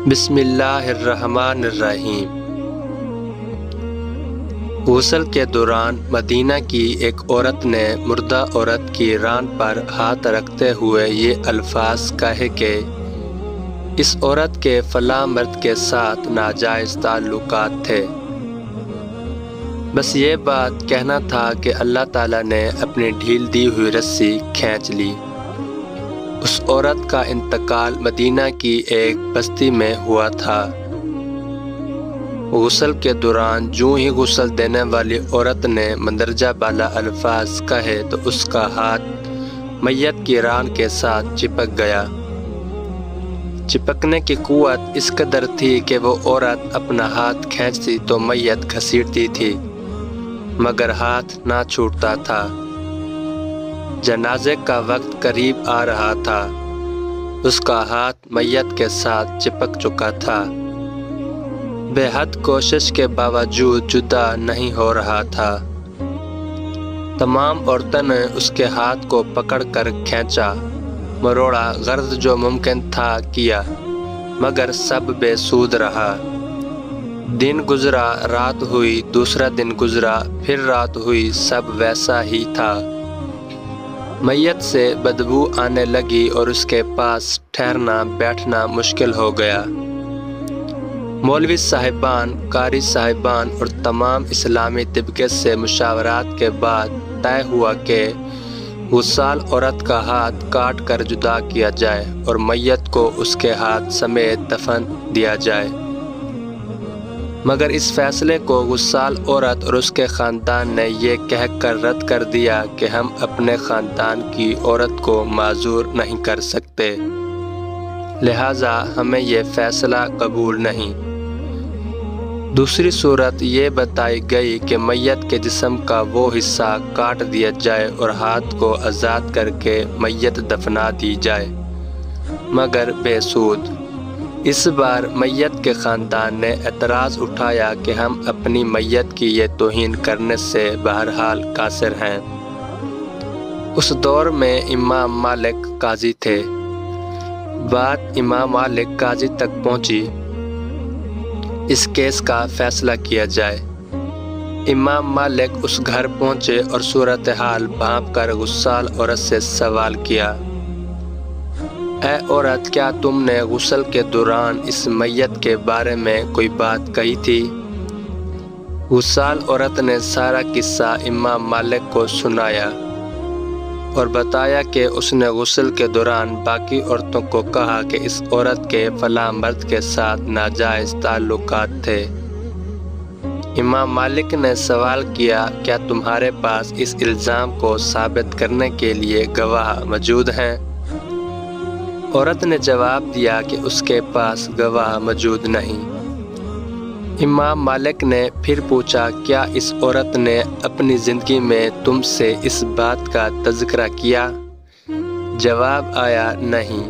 بسم اللہ الرحمن الرحیم۔ غسل کے دوران مدینہ کی ایک عورت نے مردہ عورت کی ران پر ہاتھ رکھتے ہوئے یہ الفاظ کہے کہ اس عورت کے فلاں مرد کے ساتھ ناجائز تعلقات تھے۔ بس یہ بات کہنا تھا کہ اللہ تعالیٰ نے اپنی ڈھیل دی ہوئی رسی کھینچ لی۔ اس عورت کا انتقال مدینہ کی ایک بستی میں ہوا تھا۔ غسل کے دوران جو ہی غسل دینے والی عورت نے مندرجہ بالا الفاظ کہے تو اس کا ہاتھ میت کی ران کے ساتھ چپک گیا۔ چپکنے کی قوت اس قدر تھی کہ وہ عورت اپنا ہاتھ کھینچتی تو میت گھسیٹتی تھی، مگر ہاتھ نہ چھوٹتا تھا۔ جنازے کا وقت قریب آ رہا تھا، اس کا ہاتھ میت کے ساتھ چپک چکا تھا، بے حد کوشش کے باوجود جدا نہیں ہو رہا تھا۔ تمام عورتوں نے اس کے ہاتھ کو پکڑ کر کھینچا، مروڑا، غرض جو ممکن تھا کیا، مگر سب بے سود رہا۔ دن گزرا، رات ہوئی، دوسرا دن گزرا، پھر رات ہوئی، سب ویسا ہی تھا۔ میت سے بدبو آنے لگی اور اس کے پاس ٹھہرنا بیٹھنا مشکل ہو گیا۔ مولوی صاحبان، قاری صاحبان اور تمام اسلامی طبقے سے مشاورات کے بعد طے ہوا کہ غسال عورت کا ہاتھ کاٹ کر جدا کیا جائے اور میت کو اس کے ہاتھ سمیت دفن دیا جائے۔ مگر اس فیصلے کو غسال عورت اور اس کے خاندان نے یہ کہہ کر رد کر دیا کہ ہم اپنے خاندان کی عورت کو معذور نہیں کر سکتے، لہٰذا ہمیں یہ فیصلہ قبول نہیں۔ دوسری صورت یہ بتائی گئی کہ میت کے جسم کا وہ حصہ کاٹ دیا جائے اور ہاتھ کو آزاد کر کے میت دفنا دی جائے، مگر بے سود۔ اس بار میت کے خاندان نے اعتراض اٹھایا کہ ہم اپنی میت کی یہ توہین کرنے سے بہرحال قاصر ہیں۔ اس دور میں امام مالک قاضی تھے۔ بات امام مالک قاضی تک پہنچی، اس کیس کا فیصلہ کیا جائے۔ امام مالک اس گھر پہنچے اور صورتحال بھانپ کر غسال عورت سے سوال کیا، اے عورت، کیا تم نے غسل کے دوران اس میت کے بارے میں کوئی بات کہی تھی؟ غسال عورت نے سارا قصہ امام مالک کو سنایا اور بتایا کہ اس نے غسل کے دوران باقی عورتوں کو کہا کہ اس عورت کے فلاں مرد کے ساتھ ناجائز تعلقات تھے۔ امام مالک نے سوال کیا، کیا تمہارے پاس اس الزام کو ثابت کرنے کے لیے گواہ موجود ہیں؟ عورت نے جواب دیا کہ اس کے پاس گواہ موجود نہیں۔ امام مالک نے پھر پوچھا، کیا اس عورت نے اپنی زندگی میں تم سے اس بات کا تذکرہ کیا؟ جواب آیا، نہیں۔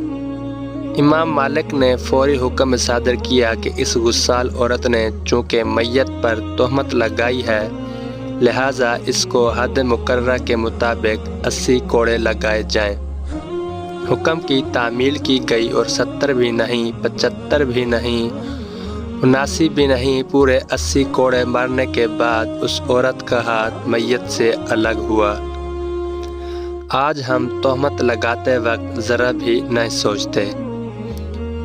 امام مالک نے فوری حکم صادر کیا کہ اس غسال عورت نے چونکہ میت پر تہمت لگائی ہے، لہٰذا اس کو حد مقررہ کے مطابق 80 کوڑے لگائے جائیں۔ حکم کی تعمیل کی گئی اور 70 بھی نہیں، 75 بھی نہیں، 79 بھی نہیں، پورے 80 کوڑے مارنے کے بعد اس عورت کا ہاتھ میت سے الگ ہوا۔ آج ہم تہمت لگاتے وقت ذرا بھی نہیں سوچتے۔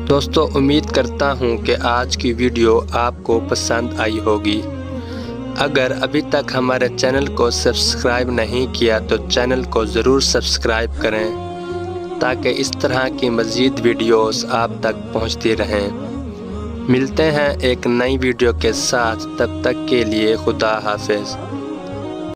دوستو، امید کرتا ہوں کہ آج کی ویڈیو آپ کو پسند آئی ہوگی۔ اگر ابھی تک ہمارے چینل کو سبسکرائب نہیں کیا تو چینل کو ضرور سبسکرائب کریں تاکہ اس طرح کی مزید ویڈیوز آپ تک پہنچتی رہیں۔ ملتے ہیں ایک نئی ویڈیو کے ساتھ، تب تک کے لیے خدا حافظ۔